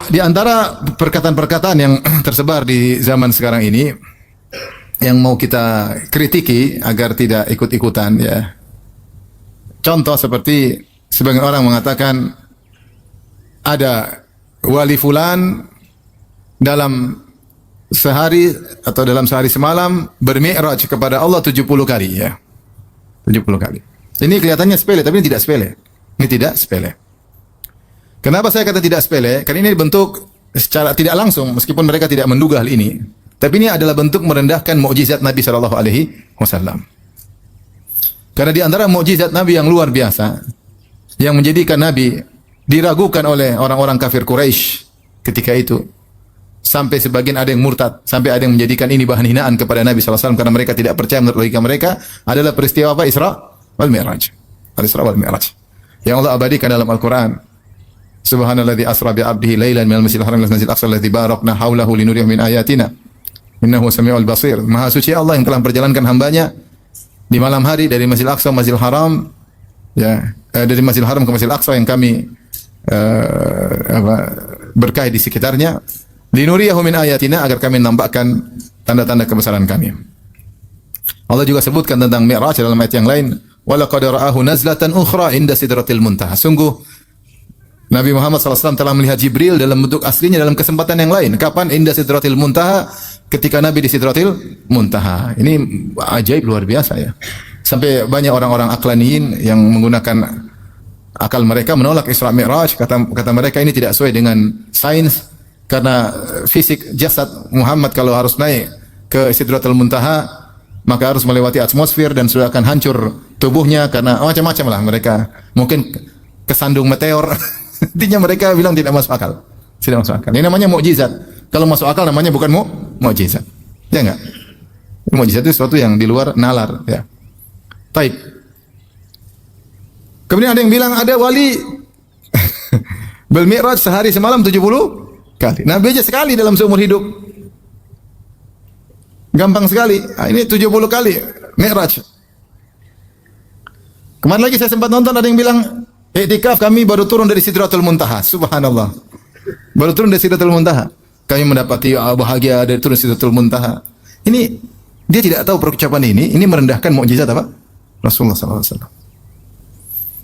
Di antara perkataan-perkataan yang tersebar di zaman sekarang ini yang mau kita kritiki agar tidak ikut-ikutan ya. Contoh seperti sebagian orang mengatakan ada wali fulan dalam sehari atau dalam sehari semalam bermi'raj kepada Allah 70 kali ya. 70 kali. Ini kelihatannya sepele tapi ini tidak sepele. Ini tidak sepele. Kenapa saya kata tidak sepele? Karena ini bentuk secara tidak langsung meskipun mereka tidak menduga hal ini. Tapi ini adalah bentuk merendahkan mukjizat Nabi sallallahu alaihi wasallam. Karena di antara mukjizat Nabi yang luar biasa yang menjadikan Nabi diragukan oleh orang-orang kafir Quraisy ketika itu sampai sebagian ada yang murtad, sampai ada yang menjadikan ini bahan hinaan kepada Nabi sallallahu alaihi wasallam karena mereka tidak percaya menurut logika mereka adalah peristiwa apa? Isra wal Mi'raj. Al-Isra wal Mi'raj. Yang Allah abadikan dalam Al-Qur'an. Subhanalladzi asra bi 'abdihi lailan minal masjidil haram ila masjidil aqsa alladzi barakna haulahu linuriyahu min ayatina. Innahu samiul basir. Maha suci Allah yang telah memperjalankan hambanya di malam hari dari Masjidil Aqsa Masjidil Haram ya, dari Masjidil Haram ke Masjidil Aqsa yang kami berkah di sekitarnya. Linuriyahu min ayatina agar kami nampakkan tanda-tanda kebesaran kami. Allah juga sebutkan tentang Mi'raj dalam ayat yang lain, wa laqad ra'ahu nazlatan ukhra inda sidratil muntaha. Sungguh Nabi Muhammad SAW telah melihat Jibril dalam bentuk aslinya dalam kesempatan yang lain. Kapan? Inda sidratil muntaha, ketika Nabi di sidratil muntaha. Ini ajaib luar biasa ya. Sampai banyak orang-orang aklaniyin yang menggunakan akal mereka menolak Isra Mi'raj. Kata mereka ini tidak sesuai dengan sains. Karena fisik jasad Muhammad kalau harus naik ke sidratil muntaha maka harus melewati atmosfer dan sudah akan hancur tubuhnya karena macam-macam lah mereka. Mungkin kesandung meteor. Intinya mereka bilang tidak masuk akal. Tidak masuk akal. Ini namanya mukjizat. Kalau masuk akal namanya bukan mukjizat. Ya enggak? Mukjizat itu sesuatu yang di luar nalar, ya. Taib. Kemudian ada yang bilang ada wali bermi'raj sehari semalam 70 kali. Nabi aja sekali dalam seumur hidup. Gampang sekali. Nah, ini 70 kali mi'raj. Kemarin lagi saya sempat nonton ada yang bilang iktikaf kami baru turun dari Sidratul Muntaha. Subhanallah. Baru turun dari Sidratul Muntaha. Kami mendapati bahagia dari turun Sidratul Muntaha. Ini dia tidak tahu perucapan ini merendahkan mukjizat apa? Rasulullah SAW.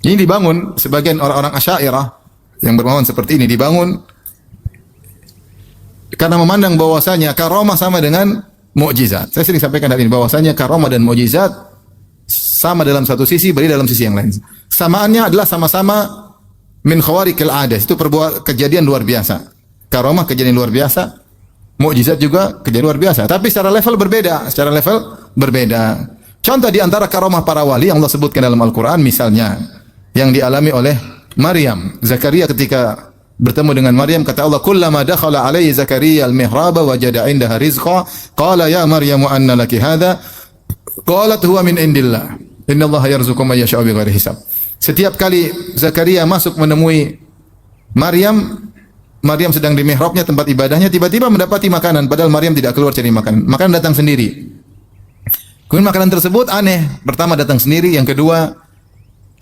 Ini dibangun sebagian orang-orang Asy'ariyah yang berpemahaman seperti ini dibangun karena memandang bahwasanya karamah sama dengan mukjizat. Saya sering sampaikan hal ini bahwasanya karamah dan mukjizat sama dalam satu sisi, berbeda dalam sisi yang lain. Samaannya adalah sama-sama min khawariqil adah. Itu kejadian luar biasa. Karamah kejadian luar biasa, mukjizat juga kejadian luar biasa. Tapi secara level berbeda. Contoh di antara karamah para wali yang Allah sebutkan dalam Al-Qur'an misalnya yang dialami oleh Maryam. Zakaria ketika bertemu dengan Maryam kata Allah, "Kullama dakhala alaihi Zakaria al-mihraba wajada 'indaha rizqa, qala ya Maryam anna laki hadha?" Qalat huwa min indillah. Innallaha yarzuqu man yasha'u bighairi hisab. Setiap kali Zakaria masuk menemui Maryam sedang di mihrabnya tempat ibadahnya tiba-tiba mendapati makanan padahal Maryam tidak keluar cari makanan. Makanan datang sendiri. Kemudian makanan tersebut aneh. Pertama datang sendiri, yang kedua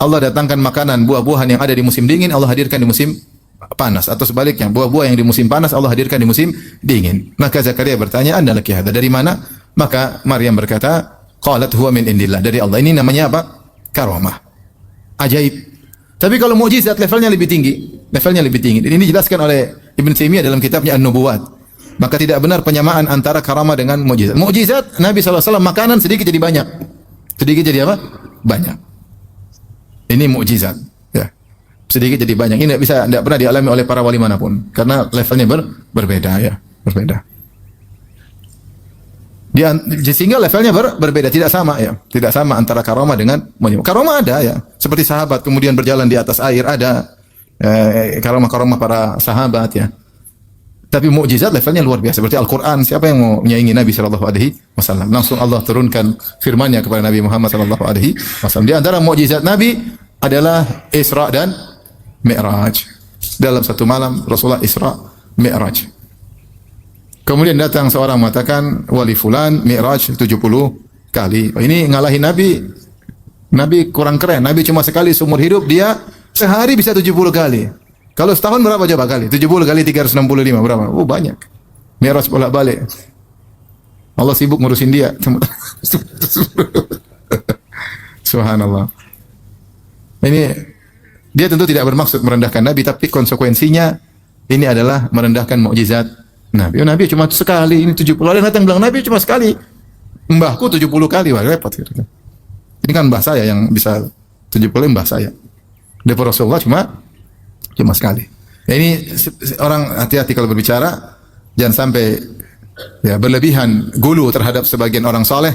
Allah datangkan makanan buah-buahan yang ada di musim dingin Allah hadirkan di musim panas atau sebaliknya buah-buah yang di musim panas Allah hadirkan di musim dingin. Maka Zakaria bertanya, "Anda laki hadza?" Dari mana? Maka Maryam berkata, qalat huwa min indillah, dari Allah. Ini namanya apa? Karamah. Ajaib. Tapi kalau mukjizat levelnya lebih tinggi. Ini dijelaskan oleh Ibn Taimiyah dalam kitabnya An-Nubuwat. Maka tidak benar penyamaan antara karamah dengan mukjizat. Mukjizat Nabi SAW makanan sedikit jadi banyak. Sedikit jadi apa? Banyak. Ini mukjizat, ya. Sedikit jadi banyak. Ini tidak pernah dialami oleh para wali manapun karena levelnya berbeda ya, berbeda. Sehingga levelnya berbeda, tidak sama ya. Tidak sama antara karamah dengan mukjizat. Karamah ada ya, seperti sahabat kemudian berjalan di atas air ada karamah-karamah para sahabat ya. Tapi mukjizat levelnya luar biasa seperti Al-Qur'an. Siapa yang mau menyaingi Nabi sallallahu alaihi wasallam? Langsung Allah turunkan firman-Nya kepada Nabi Muhammad sallallahu alaihi wasallam. Di antara mukjizat Nabi adalah Isra dan Mi'raj. Dalam satu malam Rasulullah Isra Mi'raj. Kemudian datang seorang mengatakan wali fulan Mi'raj 70 kali. Ini ngalahin Nabi. Nabi kurang keren. Nabi cuma sekali seumur hidup, dia sehari bisa 70 kali. Kalau setahun berapa coba kali? 70 kali 365 berapa? Oh banyak. Mi'raj bolak-balik. Allah sibuk ngurusin dia. Subhanallah. Ini dia tentu tidak bermaksud merendahkan Nabi, tapi konsekuensinya ini adalah merendahkan mukjizat Nabi. Oh, Nabi cuma sekali, ini 70. Ada yang datang bilang Nabi cuma sekali. Mbahku 70 kali, wah repot. Ini kan mbah saya yang bisa 70, mbah saya. Daripada Rasulullah cuma sekali. Ya, ini orang hati-hati kalau berbicara, jangan sampai ya berlebihan gulu terhadap sebagian orang soleh,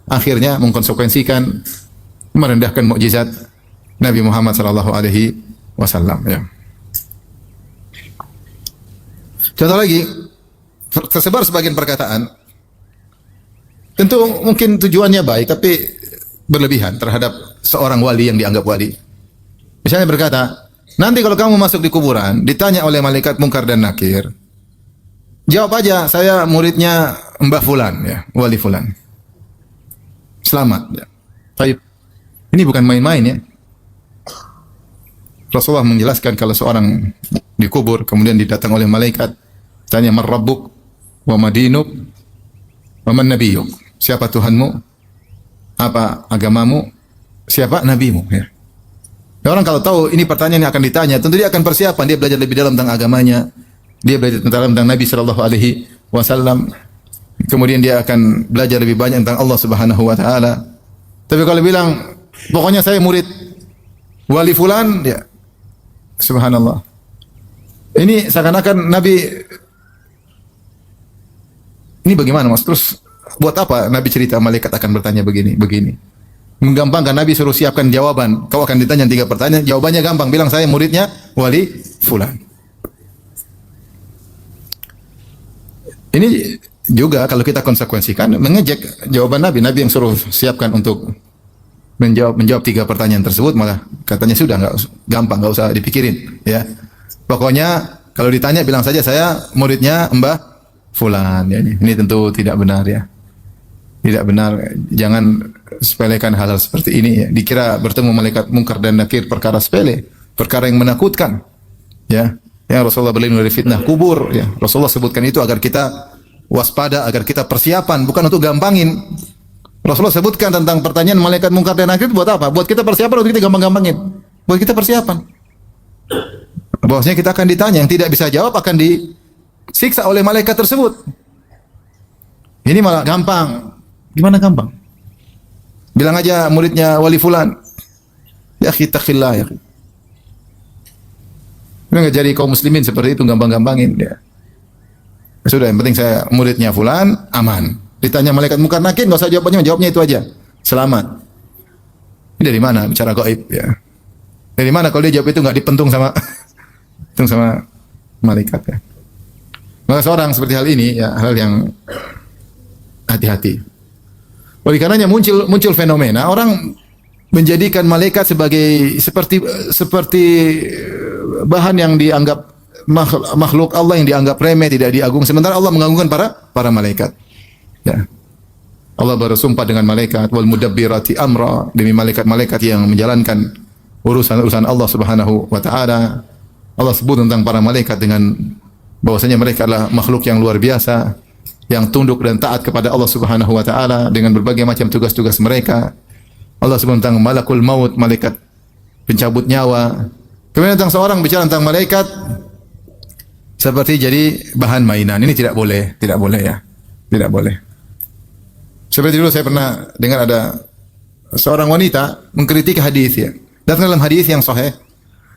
akhirnya mengkonsekuensikan merendahkan mukjizat Nabi Muhammad sallallahu alaihi wasallam ya. Contoh lagi, tersebar sebagian perkataan tentu mungkin tujuannya baik tapi berlebihan terhadap seorang wali yang dianggap wali. Misalnya berkata, nanti kalau kamu masuk di kuburan, ditanya oleh malaikat Munkar dan Nakir, jawab aja, saya muridnya Mbah Fulan ya, wali Fulan. Selamat ya. Baik. Ini bukan main-main ya. Rasulullah menjelaskan kalau seorang dikubur kemudian didatang oleh malaikat, tanya man rabbuk wa madinuk wa man nabiyuk. Siapa Tuhanmu? Apa agamamu? Siapa nabimu ya. Orang kalau tahu ini pertanyaan yang akan ditanya, tentu dia akan persiapan, dia belajar lebih dalam tentang agamanya. Dia belajar tentang Nabi sallallahu alaihi wasallam. Kemudian dia akan belajar lebih banyak tentang Allah Subhanahu wa taala. Tapi kalau bilang pokoknya saya murid wali fulan, ya subhanallah. Ini seakan-akan Nabi ini bagaimana Mas? Terus buat apa Nabi cerita malaikat akan bertanya begini? Menggampangkan, Nabi suruh siapkan jawaban. Kau akan ditanya 3 pertanyaan, jawabannya gampang. Bilang saya muridnya wali fulan. Ini juga kalau kita konsekuensikan mengejek jawaban Nabi. Nabi yang suruh siapkan untuk menjawab 3 pertanyaan tersebut, malah katanya sudah nggak usah dipikirin ya. Pokoknya kalau ditanya bilang saja saya muridnya Mbah Fulan ya. Ini tentu tidak benar ya. Tidak benar, jangan sepelekan hal-hal seperti ini ya. Dikira bertemu malaikat Munkar dan Nakir perkara sepele, perkara yang menakutkan ya. Yang Rasulullah berlindung dari fitnah kubur ya. Rasulullah sebutkan itu agar kita waspada, agar kita persiapan, bukan untuk gampangin. Rasulullah sebutkan tentang pertanyaan malaikat Munkar dan Nakir buat apa? Buat kita persiapan, untuk kita gampang-gampangin. Buat kita persiapan. Bahwasanya kita akan ditanya, yang tidak bisa jawab akan disiksa oleh malaikat tersebut. Ini malah gampang. Gimana gampang? Bilang aja muridnya wali fulan. Ya khitaqillah ya. Ini enggak jadi kaum muslimin seperti itu gampang-gampangin ya. Sudah, yang penting saya muridnya fulan, aman. Ditanya malaikat Munkar Nakir, enggak usah jawabnya itu aja. Selamat. Ini dari mana bicara gaib ya? Dari mana kalau dia jawab itu enggak dipentung sama malaikat ya? Maka seorang seperti hal ini ya, hal yang hati-hati. Oleh karenanya muncul fenomena orang menjadikan malaikat seperti bahan yang dianggap makhluk Allah yang dianggap remeh, tidak diagung. Sementara Allah mengagungkan para malaikat. Ya. Allah bersumpah dengan malaikat wal mudabbirati amra, demi malaikat-malaikat yang menjalankan urusan-urusan Allah Subhanahu wa taala. Allah sebut tentang para malaikat dengan bahwasanya mereka adalah makhluk yang luar biasa, yang tunduk dan taat kepada Allah Subhanahu wa taala dengan berbagai macam tugas-tugas mereka. Allah sebut tentang malakul maut, malaikat pencabut nyawa. Kemudian tentang seorang bicara tentang malaikat seperti jadi bahan mainan. Ini tidak boleh ya. Tidak boleh. Seperti dulu saya pernah dengar ada seorang wanita mengkritik hadis ya. Datang dalam hadis yang sahih,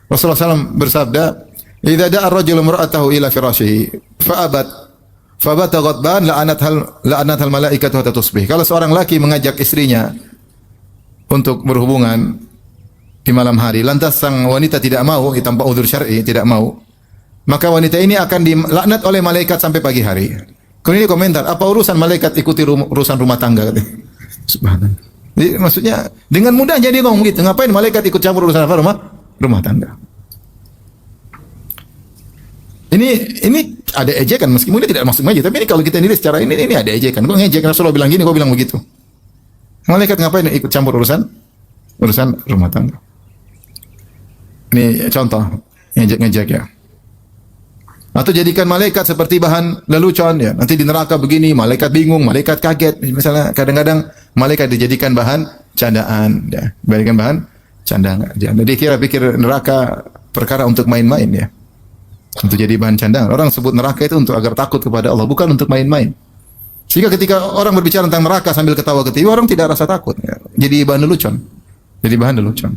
Rasulullah SAW bersabda, "Idza da'a ar-rajulu imra'atahu ila firashihi fabata ghadban la'anathal malaikatu hatta tusbih." Kalau seorang laki mengajak istrinya untuk berhubungan di malam hari, lantas sang wanita tidak mau, tanpa udzur syar'i tidak mau, maka wanita ini akan dilaknat oleh malaikat sampai pagi hari. Kemudian dia komentar, apa urusan malaikat ikuti urusan rumah tangga? Subhanallah. Jadi, maksudnya dengan mudahnya dia ngomong gitu, ngapain malaikat ikut campur urusan apa rumah tangga? Ini ada ejekan, meskipun dia tidak maksud aja, tapi ini kalau kita nilai secara ini ada ejekan. Kok ngejek, Rasulullah bilang gini, kok bilang begitu? Malaikat ngapain ikut campur urusan rumah tangga? Ini contoh ngejek ya. Atau jadikan malaikat seperti bahan lelucon ya. Nanti di neraka begini, malaikat bingung, malaikat kaget. Misalnya kadang-kadang malaikat dijadikan bahan candaan ya. Dijadikan bahan candaan. Jadi kira pikir neraka perkara untuk main-main ya. Untuk jadi bahan candaan. Orang sebut neraka itu untuk agar takut kepada Allah, bukan untuk main-main. Sehingga ketika orang berbicara tentang neraka sambil ketawa-ketiwi, orang tidak rasa takut ya. Jadi bahan lelucon. Jadi bahan lelucon.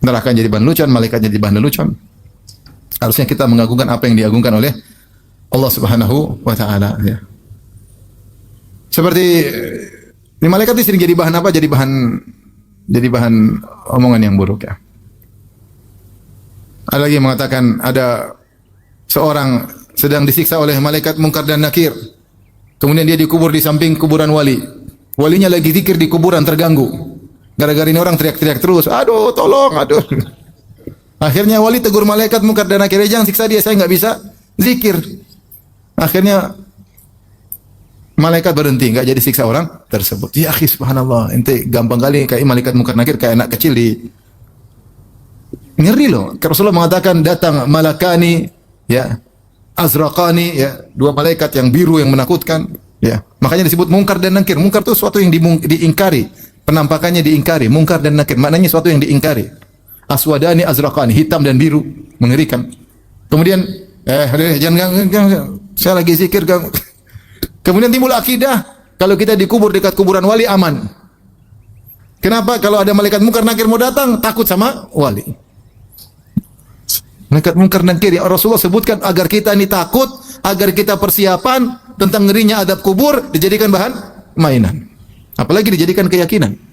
Neraka jadi bahan lelucon, malaikat jadi bahan lelucon. Harusnya kita mengagungkan apa yang diagungkan oleh Allah Subhanahu wa taala ya. Seperti ini malaikat ini sering jadi bahan apa? Jadi bahan omongan yang buruk ya. Ada lagi yang mengatakan ada seorang sedang disiksa oleh malaikat Munkar dan Nakir. Kemudian dia dikubur di samping kuburan wali. Walinya lagi zikir di kuburan terganggu. Gara-gara ini orang teriak-teriak terus, "Aduh, tolong, aduh." Akhirnya wali tegur malaikat Munkar dan Nakir, "Jangan siksa dia, saya nggak bisa zikir." Akhirnya malaikat berhenti, nggak jadi siksa orang tersebut. Ya akhi, subhanallah, ente gampang kali kayak malaikat Munkar Nakir kayak anak kecil di ngeri loh. Rasulullah mengatakan datang malakani ya, azraqani ya, dua malaikat yang biru yang menakutkan ya. Makanya disebut Munkar dan Nakir. Munkar itu sesuatu yang diingkari, penampakannya diingkari. Munkar dan Nakir maknanya sesuatu yang diingkari. Aswadani azraqani, hitam dan biru, mengerikan. Kemudian jangan saya lagi zikir gang. Kemudian timbul akidah kalau kita dikubur dekat kuburan wali aman. Kenapa? Kalau ada malaikat Munkar Nakir mau datang, takut sama wali. Malaikat Munkar Nakir ya Rasulullah sebutkan agar kita ini takut, agar kita persiapan tentang ngerinya adab kubur dijadikan bahan mainan. Apalagi dijadikan keyakinan.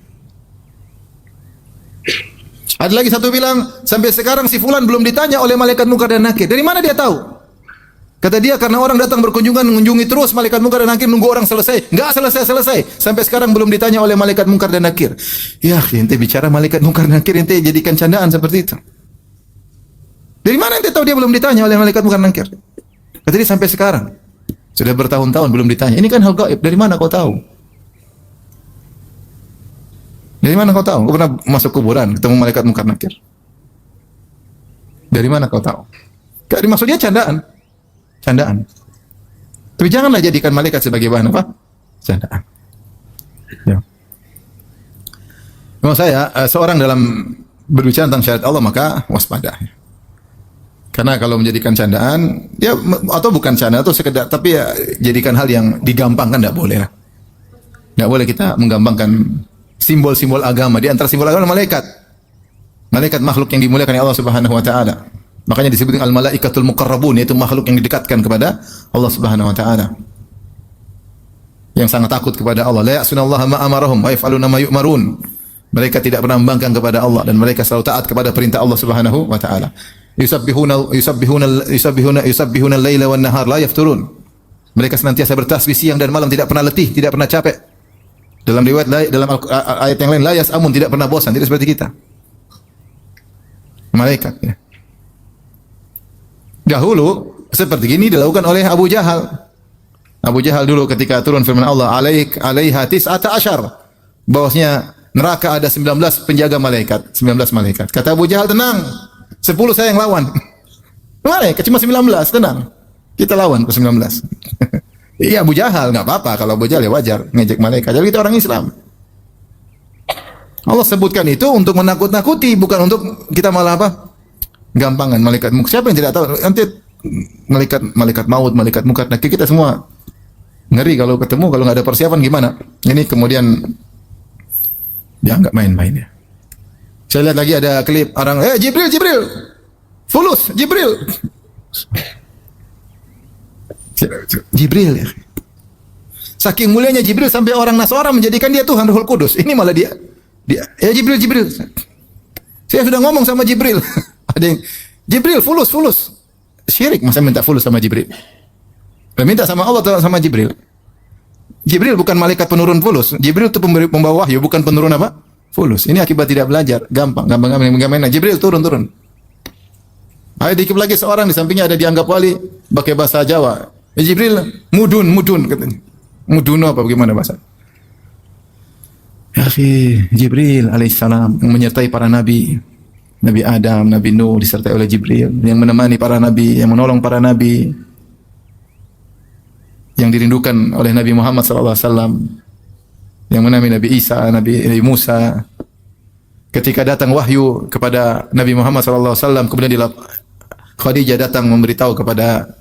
Ada lagi satu bilang, sampai sekarang si fulan belum ditanya oleh malaikat Munkar dan Nakir. Dari mana dia tahu? Kata dia karena orang datang berkunjungan mengunjungi terus malaikat Munkar dan Nakir nunggu orang selesai. Enggak selesai. Sampai sekarang belum ditanya oleh malaikat Munkar dan Nakir. Ya, ente bicara malaikat Munkar dan Nakir ente jadikan candaan seperti itu. Dari mana ente tahu dia belum ditanya oleh malaikat Munkar dan Nakir? Kata dia sampai sekarang. Sudah bertahun-tahun belum ditanya. Ini kan hal gaib. Dari mana kau tahu? Dari mana kau tahu? Kau pernah masuk kuburan, ketemu malaikat Munkar Nakir? Dari mana kau tahu? Maksudnya candaan. Candaan. Tapi janganlah jadikan malaikat sebagai bahan apa? Candaan. Ya. Menurut saya, seorang dalam berbicara tentang syariat Allah maka waspada. Karena kalau menjadikan candaan, ya atau bukan candaan atau sekedar, tapi ya jadikan hal yang digampangkan tidak boleh. Tidak boleh kita menggampangkan simbol-simbol agama. Di antara simbol agama malaikat. Malaikat makhluk yang dimuliakan oleh Allah Subhanahu wa taala. Makanya disebut al malaikatul muqarrabun, yaitu makhluk yang didekatkan kepada Allah Subhanahu wa taala. Yang sangat takut kepada Allah. La ya'sunallaha ma amarahum wa yaf'aluna ma yu'marun. Mereka tidak pernah membangkang kepada Allah dan mereka selalu taat kepada perintah Allah Subhanahu wa taala. Yusabbihuna al-laila wan nahar la yafturun. Mereka senantiasa bertasbih siang dan malam, tidak pernah letih, tidak pernah capek. Dalam riwayat dalam ayat yang lain la yas'amun, tidak pernah bosan, tidak seperti kita. Malaikat ya. Dahulu seperti ini dilakukan oleh Abu Jahal. Abu Jahal dulu ketika turun firman Allah, alaiha tis'ata asyar. Bahwasanya neraka ada 19 penjaga malaikat, 19 malaikat. Kata Abu Jahal, tenang. 10 saya yang lawan. Malaikat cuma 19, tenang. Kita lawan ke 19. Iya Abu Jahal, enggak apa-apa kalau Abu Jahal ya wajar ngejek malaikat. Jadi kita orang Islam. Allah sebutkan itu untuk menakut-nakuti, bukan untuk kita malah apa? Gampangan malaikat. Siapa yang tidak tahu? Nanti malaikat maut, malaikat Munkar Nakir, kita semua ngeri kalau ketemu, kalau nggak ada persiapan gimana? Ini kemudian dianggap main-main ya. Saya lihat lagi ada klip orang, Jibril, fulus Jibril. Jibril ya. Saking mulianya Jibril sampai orang Nasara menjadikan dia Tuhan Ruhul Kudus. Ini malah dia ya Jibril. Saya sudah ngomong sama Jibril. Ada yang Jibril fulus. Syirik masa minta fulus sama Jibril. Minta sama Allah atau sama Jibril. Jibril bukan malaikat penurun fulus. Jibril itu pembawa wahyu, bukan penurun apa? Fulus. Ini akibat tidak belajar. Gampang. Jibril turun. Ada dikit lagi seorang di sampingnya ada dianggap wali pakai bahasa Jawa. Jibril mudun katanya. Mudun apa bagaimana bahasa? Ya Jibril alaihissalam yang menyertai para nabi. Nabi Adam, Nabi Nuh disertai oleh Jibril yang menemani para nabi, yang menolong para nabi, yang dirindukan oleh Nabi Muhammad SAW, yang menemani Nabi Isa, Nabi Musa. Ketika datang wahyu kepada Nabi Muhammad SAW, kemudian Khadijah datang memberitahu kepada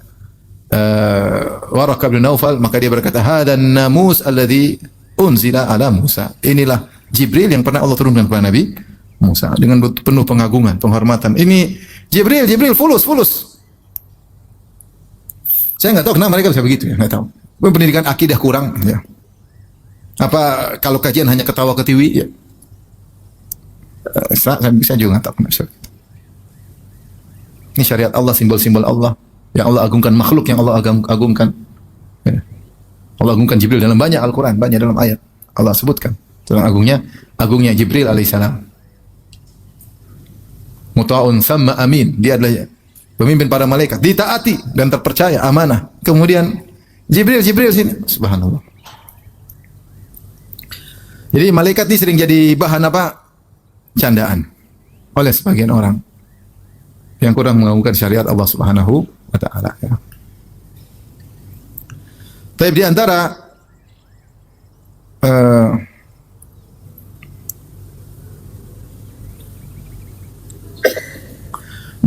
Waraqah bin Naufal, maka dia berkata, "Hadan namus alladhi unzila ala Musa." Inilah Jibril yang pernah Allah turunkan kepada Nabi Musa dengan penuh pengagungan, penghormatan. Ini Jibril fulus. Saya nggak tahu kenapa mereka bisa begitu ya, nggak tahu. Pendidikan akidah kurang ya. Apa kalau kajian hanya ketawa ketiwi ya? Saya juga nggak tahu kenapa. Ini syariat Allah, simbol-simbol Allah yang Allah agungkan, makhluk yang Allah agungkan. Ya. Allah agungkan Jibril dalam banyak Al-Quran, banyak dalam ayat Allah sebutkan tentang agungnya Jibril alaihissalam. Muta'un thamma amin, dia adalah pemimpin para malaikat, ditaati dan terpercaya, amanah. Kemudian Jibril sini, subhanallah. Jadi malaikat ini sering jadi bahan apa? Candaan oleh sebagian orang yang kurang mengagungkan syariat Allah Subhanahu wa taala ya. Tapi di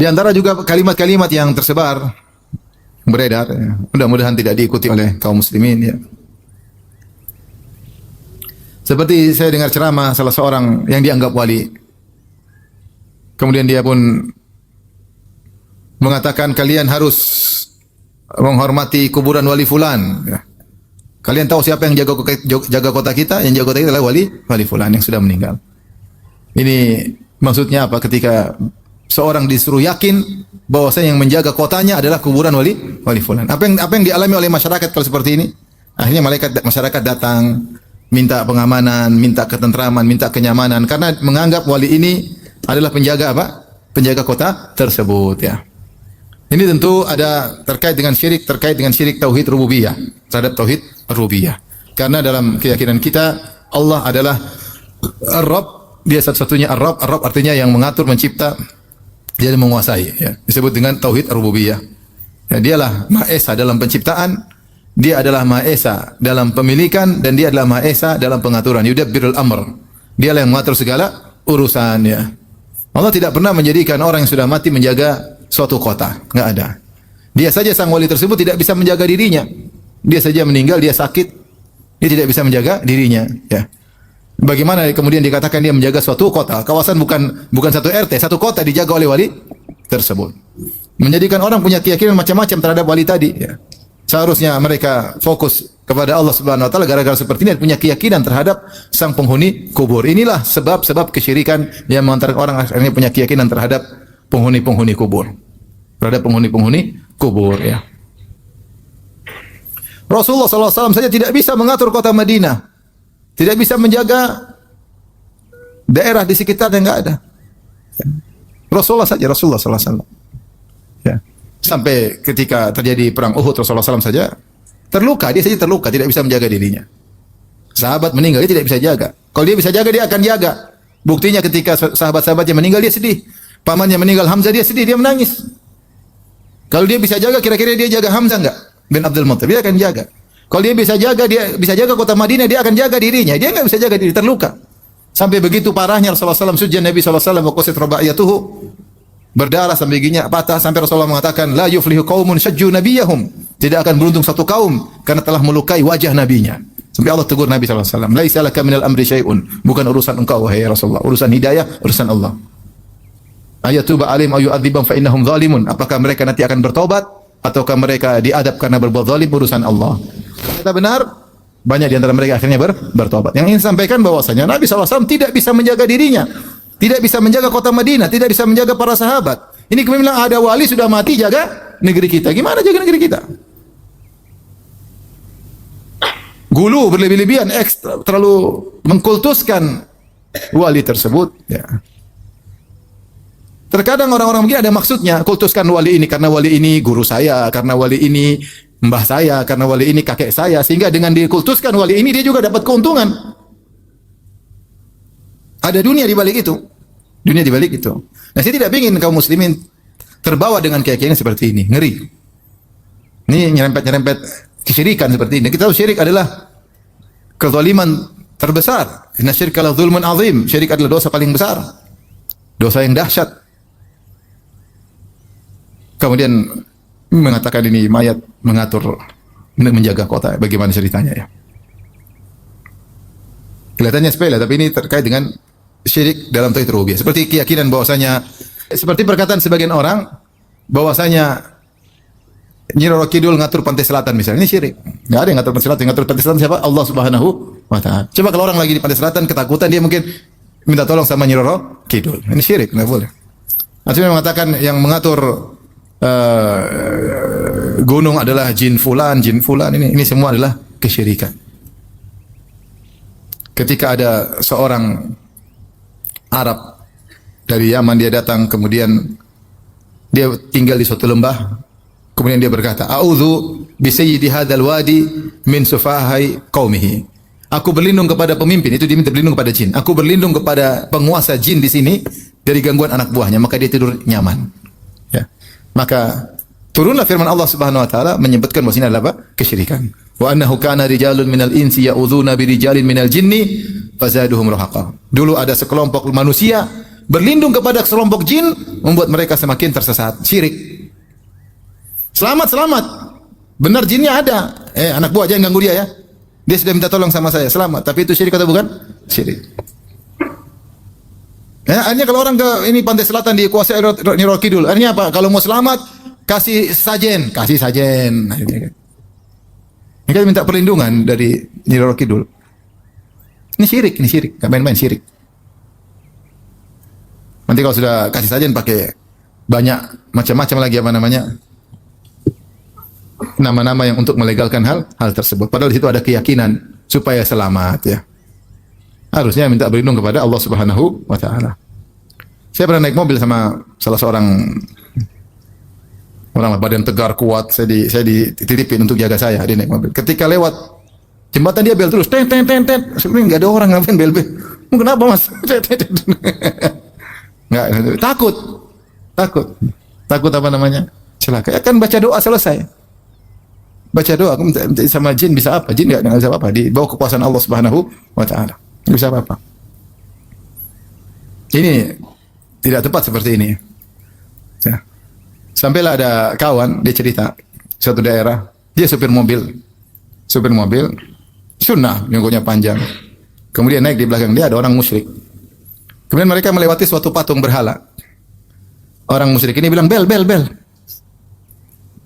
antara juga kalimat-kalimat yang tersebar beredar ya. Mudah-mudahan tidak diikuti oleh kaum muslimin ya. Seperti saya dengar ceramah salah seorang yang dianggap wali. Kemudian dia pun mengatakan kalian harus menghormati kuburan wali fulan. Ya. Kalian tahu siapa yang jaga kota kita? Yang jaga kota kita adalah wali fulan yang sudah meninggal. Ini maksudnya apa? Ketika seorang disuruh yakin bahwasanya yang menjaga kotanya adalah kuburan wali fulan. Apa yang dialami oleh masyarakat kalau seperti ini? Akhirnya masyarakat datang minta pengamanan, minta ketentraman, minta kenyamanan karena menganggap wali ini adalah penjaga apa? Penjaga kota tersebut ya. Ini tentu ada terkait dengan syirik tauhid rububiyah, terhadap tauhid rububiyah. Karena dalam keyakinan kita Allah adalah Ar-Rabb, dia satu-satunya Ar-Rabb. Ar-Rabb artinya yang mengatur, mencipta, dia menguasai ya. Disebut dengan tauhid rububiyah. Ya, dialah Maha Esa dalam penciptaan, dia adalah Maha Esa dalam pemilikan, dan dia adalah Maha Esa dalam pengaturan. Yudabbirul amr. Dialah yang mengatur segala urusan ya. Allah tidak pernah menjadikan orang yang sudah mati menjaga suatu kota, enggak ada. Dia saja sang wali tersebut tidak bisa menjaga dirinya. Dia saja meninggal, dia sakit, dia tidak bisa menjaga dirinya, ya. Bagaimana kemudian dikatakan dia menjaga suatu kota? Kawasan bukan satu RT, satu kota dijaga oleh wali tersebut. Menjadikan orang punya keyakinan macam-macam terhadap wali tadi, ya. Seharusnya mereka fokus kepada Allah Subhanahu wa taala, gara-gara seperti ini punya keyakinan terhadap sang penghuni kubur. Inilah sebab-sebab kesyirikan yang mengantarkan orang akhirnya punya keyakinan terhadap penghuni-penghuni kubur. Terhadap penghuni-penghuni kubur ya. Rasulullah SAW saja tidak bisa mengatur kota Madinah. Tidak bisa menjaga daerah di sekitarnya, enggak ada. Ya. Rasulullah SAW. Ya. Sampai ketika terjadi perang Uhud, Rasulullah SAW saja terluka, dia saja terluka, tidak bisa menjaga dirinya. Sahabat meninggal, dia tidak bisa jaga. Kalau dia bisa jaga, dia akan jaga. Buktinya ketika sahabat-sahabatnya meninggal, dia sedih. Pamannya meninggal, Hamzah, dia sedih, dia menangis. Kalau dia bisa jaga, kira-kira dia jaga Hamzah enggak? Bin Abdul Muttalib, dia akan jaga. Kalau dia bisa jaga kota Madinah, dia akan jaga dirinya. Dia enggak bisa jaga diri, terluka. Sampai begitu parahnya Rasulullah SAW, sujud Nabi SAW, wa qasit rabaiyatuhu, berdarah sampai giginya patah, sampai Rasulullah mengatakan, la yuflihu qaumun syajju nabiyahum, tidak akan beruntung satu kaum karena telah melukai wajah nabinya. Sampai Allah tegur Nabi SAW, laisa laka minal amri syai'un, bukan urusan engkau wahai Rasulullah, urusan hidayah, urusan Allah. Ayatuba alim ayu adzibam fa innahum zalimun, apakah mereka nanti akan bertobat ataukah mereka diadab karena berbuat zalim, urusan Allah. Kata benar, banyak di antara mereka akhirnya bertobat. Yang ingin sampaikan bahwasanya Nabi SAW tidak bisa menjaga dirinya, tidak bisa menjaga kota Madinah, tidak bisa menjaga para sahabat. Ini kemudian bilang ada wali sudah mati jaga negeri kita. Gimana jaga negeri kita? Gulu berlebih-lebihan, ekstra, terlalu mengkultuskan wali tersebut. Ya. Terkadang orang-orang mungkin ada maksudnya, kultuskan wali ini karena wali ini guru saya, karena wali ini mbah saya, karena wali ini kakek saya, sehingga dengan dikultuskan wali ini dia juga dapat keuntungan. Ada dunia di balik itu. Dunia di balik itu. Nah, saya tidak ingin kaum muslimin terbawa dengan keyakinan seperti ini. Ngeri. Ini nyerempet-nyerempet kesyirikan seperti ini. Kita tahu syirik adalah kezaliman terbesar. Inna syirka la dzulmun azim. Syirik adalah dosa paling besar. Dosa yang dahsyat. Kemudian mengatakan ini mayat mengatur menjaga kota. Bagaimana ceritanya ya? Kelihatannya sepele, tapi ini terkait dengan syirik dalam tauhid rububiyah. Seperti keyakinan bahwasanya, seperti perkataan sebagian orang bahwasanya Nyi Roro Kidul ngatur pantai selatan misalnya, ini syirik. Enggak ada yang ngatur pantai selatan. Yang ngatur pantai selatan siapa? Allah Subhanahu wa taala. Coba kalau orang lagi di pantai selatan ketakutan, dia mungkin minta tolong sama Nyi Roro Kidul. Ini syirik, enggak boleh. Artinya mengatakan yang mengatur gunung adalah jin fulan, ini semua adalah kesyirikan. Ketika ada seorang Arab dari Yaman, dia datang, kemudian dia tinggal di suatu lembah, kemudian dia berkata, "A'udzu bi sayyidi hadzal wadi min sufahai qaumihi." Aku berlindung kepada pemimpin, itu diminta berlindung kepada jin. Aku berlindung kepada penguasa jin di sini dari gangguan anak buahnya, maka dia tidur nyaman. Ya. Maka turunlah firman Allah Subhanahu wa taala menyebutkan bahwa ini adalah apa? Kesyirikan. Wa annahu kana rijalun minal insi ya'udzuna bi rijalin minal jinni fazaduhum rahaqa. Dulu ada sekelompok manusia berlindung kepada sekelompok jin, membuat mereka semakin tersesat. Syirik. Selamat. Benar jinnya ada. Anak buah jangan ganggu dia ya. Dia sudah minta tolong sama saya. Selamat. Tapi itu syirik atau bukan? Syirik. Akhirnya kalau orang ke ini pantai selatan dikuasai Nyi Roro Kidul. Akhirnya apa? Kalau mau selamat kasih sajen. Kita minta perlindungan dari Nyi Roro Kidul. Ini syirik. Enggak main-main syirik. Nanti kalau sudah kasih sajen pakai banyak macam-macam lagi apa namanya? Nama-nama yang untuk melegalkan hal tersebut. Padahal di situ ada keyakinan supaya selamat ya. Harusnya minta berlindung kepada Allah Subhanahu wa taala. Saya pernah naik mobil sama salah seorang orang badan tegar kuat, saya dititipin untuk jaga saya, dia naik mobil. Ketika lewat jembatan dia bel terus, tet. Sebenarnya enggak ada orang, ngapain bel. Kenapa Mas? Enggak, takut apa namanya? Celaka. Ya kan baca doa selesai. Baca doa, aku minta sama jin bisa apa? Jin enggak bisa apa-apa, di bawah kekuasaan Allah Subhanahu wa taala. Enggak bisa apa-apa. Ini tidak tepat seperti ini. Ya. Sampailah ada kawan, dia cerita suatu daerah, dia supir mobil, sunnah, jenggotnya panjang. Kemudian naik di belakang dia ada orang musyrik. Kemudian mereka melewati suatu patung berhala. Orang musyrik ini bilang bel,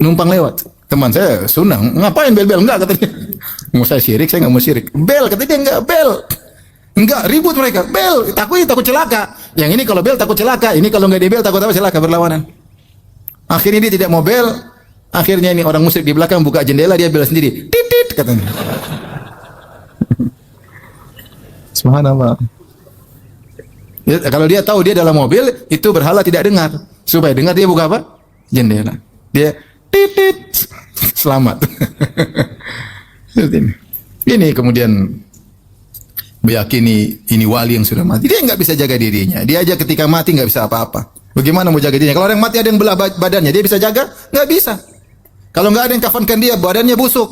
numpang lewat. Teman saya sunnah, ngapain bel? Enggak katanya. Mau saya syirik, saya nggak mau syirik. Bel katanya enggak bel. Enggak, ribut mereka. Bel, takut celaka. Yang ini kalau bel takut celaka, ini kalau enggak dibel takut apa? Celaka, berlawanan. Akhirnya dia tidak mau bel. Akhirnya ini orang musyrik di belakang buka jendela, dia bel sendiri. Titit katanya. Subhanallah. Ya, kalau dia tahu dia dalam mobil, itu berhala tidak dengar. Supaya dengar dia buka apa? Jendela. Dia titit. Selamat. Ini kemudian meyakini ini wali yang sudah mati. Dia nggak bisa jaga dirinya. Dia aja ketika mati nggak bisa apa-apa. Bagaimana mau jaga dirinya? Kalau orang mati ada yang belah badannya, dia bisa jaga? Nggak bisa. Kalau nggak ada yang kafankan dia, badannya busuk.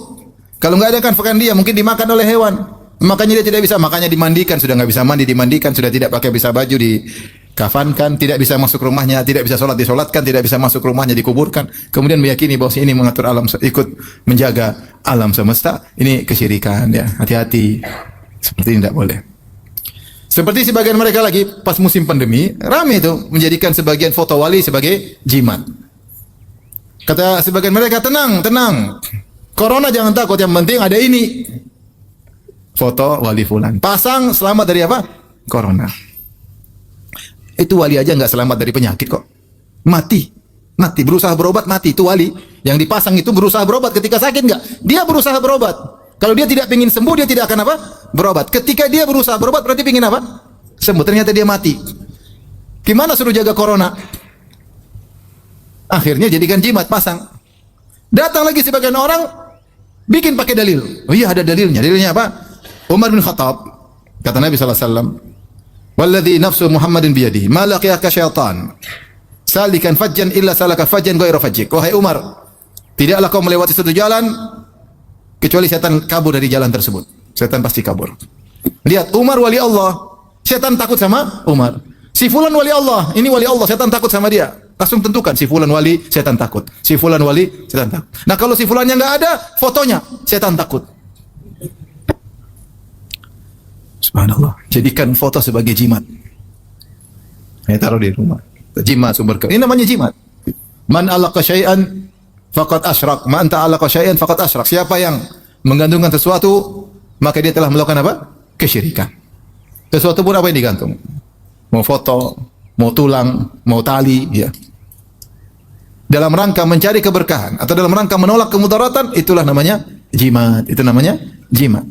Kalau nggak ada yang kafankan dia, mungkin dimakan oleh hewan. Makanya dia tidak bisa. Makanya dimandikan, sudah nggak bisa mandi, dimandikan, sudah tidak pakai bisa baju, dikafankan, tidak bisa masuk rumahnya, tidak bisa sholat, disolatkan, tidak bisa masuk rumahnya, dikuburkan. Kemudian meyakini bahwa ini mengatur alam, ikut menjaga alam semesta. Ini kesyirikan ya. Hati-hati. Seperti ini tidak boleh. Seperti sebagian mereka lagi pas musim pandemi, ramai itu menjadikan sebagian foto wali sebagai jimat. Kata sebagian mereka, tenang. Corona jangan takut, yang penting ada ini. Foto wali fulan. Pasang selamat dari apa? Corona. Itu wali aja nggak selamat dari penyakit kok. Mati. Berusaha berobat mati. Itu wali. Yang dipasang itu berusaha berobat ketika sakit nggak? Dia berusaha berobat. Kalau dia tidak ingin sembuh, dia tidak akan apa? Berobat. Ketika dia berusaha berobat, berarti ingin apa? Sembuh. Ternyata dia mati. Gimana suruh jaga corona? Akhirnya jadikan jimat, pasang. Datang lagi sebagian orang, bikin pakai dalil. Oh iya ada dalilnya. Dalilnya apa? Umar bin Khattab, kata Nabi SAW, Walladzi nafsu Muhammadin biyadihi, ma laqiyaka syaitan salikan fajjan illa salaka fajjan ghairu fajjik. Wahai Umar, tidaklah kau melewati satu jalan kecuali setan kabur dari jalan tersebut. Setan pasti kabur. Lihat, Umar wali Allah, setan takut sama Umar. Si fulan wali Allah, ini wali Allah, setan takut sama dia. Langsung tentukan si fulan wali, setan takut. Si fulan wali, setan takut. Nah, kalau si fulannya enggak ada, fotonya setan takut. Subhanallah. Jadikan foto sebagai jimat. Taruh di rumah. Jimat sumber ke. Ini namanya jimat. Man alaqa syai'an faqad asyrak. Man ta'alaqa syai'an faqad asyrak. Siapa yang menggantungkan sesuatu, maka dia telah melakukan apa? Kesyirikan. Sesuatu pun apa yang digantung? Mau foto, mau tulang, mau tali, ya. Dalam rangka mencari keberkahan atau dalam rangka menolak kemudaratan, itulah namanya jimat. Itu namanya jimat.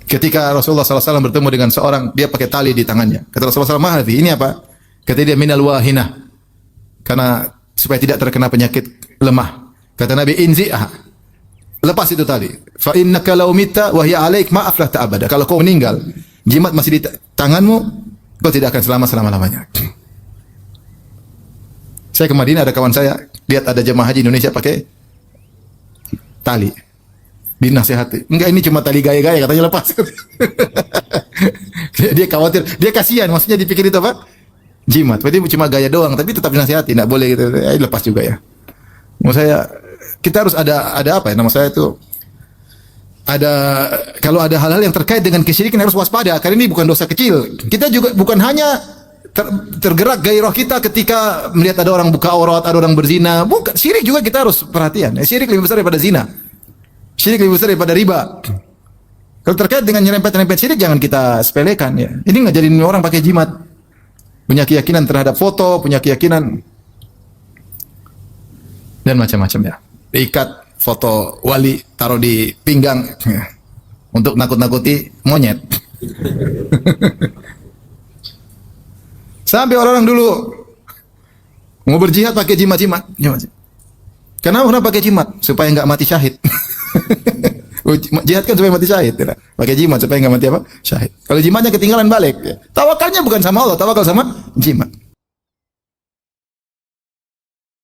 Ketika Rasulullah SAW bertemu dengan seorang, dia pakai tali di tangannya. Kata Rasulullah SAW, ini apa? Kata dia, minal wahinah. Karena supaya tidak terkena penyakit lemah. Kata Nabi, inzi'ah. Lepas itu tali. Fa innaka law mitta wa hiya 'alaik ma aflahta abada. Kalau kau meninggal, jimat masih di tanganmu, kau tidak akan selamat selama-lamanya. Saya ke Madinah, ada kawan saya, lihat ada jemaah haji Indonesia pakai tali. Dinasihati. Enggak, ini cuma tali gaya-gaya, katanya lepas. Dia khawatir, dia kasihan, maksudnya dipikir itu apa? Jimat. Berarti cuma gaya doang, tapi tetap dinasihati, enggak boleh gitu. Lepas juga ya. Maksud saya, kita harus ada apa ya? Nama saya itu kalau ada hal-hal yang terkait dengan kesyirikan harus waspada, karena ini bukan dosa kecil. Kita juga bukan hanya tergerak gairah kita ketika melihat ada orang buka aurat, ada orang berzina. Bukan, syirik juga kita harus perhatian. Syirik lebih besar daripada zina. Syirik lebih besar daripada riba. Kalau terkait dengan nyerempet-nyerempet syirik, jangan kita sepelekan ya. Ini ngajarin orang pakai jimat. Punya keyakinan terhadap foto, punya keyakinan dan macam-macam ya. Ikat foto wali, taruh di pinggang ya. Untuk nakut-nakuti monyet. Sampai orang-orang dulu mau berjihad pakai jimat-jimat. Kenapa pakai jimat? Supaya enggak mati syahid. Jihad kan supaya mati syahid, tidak? Pakai jimat supaya enggak mati apa? Syahid. Kalau jimatnya ketinggalan balik, tawakalnya bukan sama Allah, tawakal sama jimat.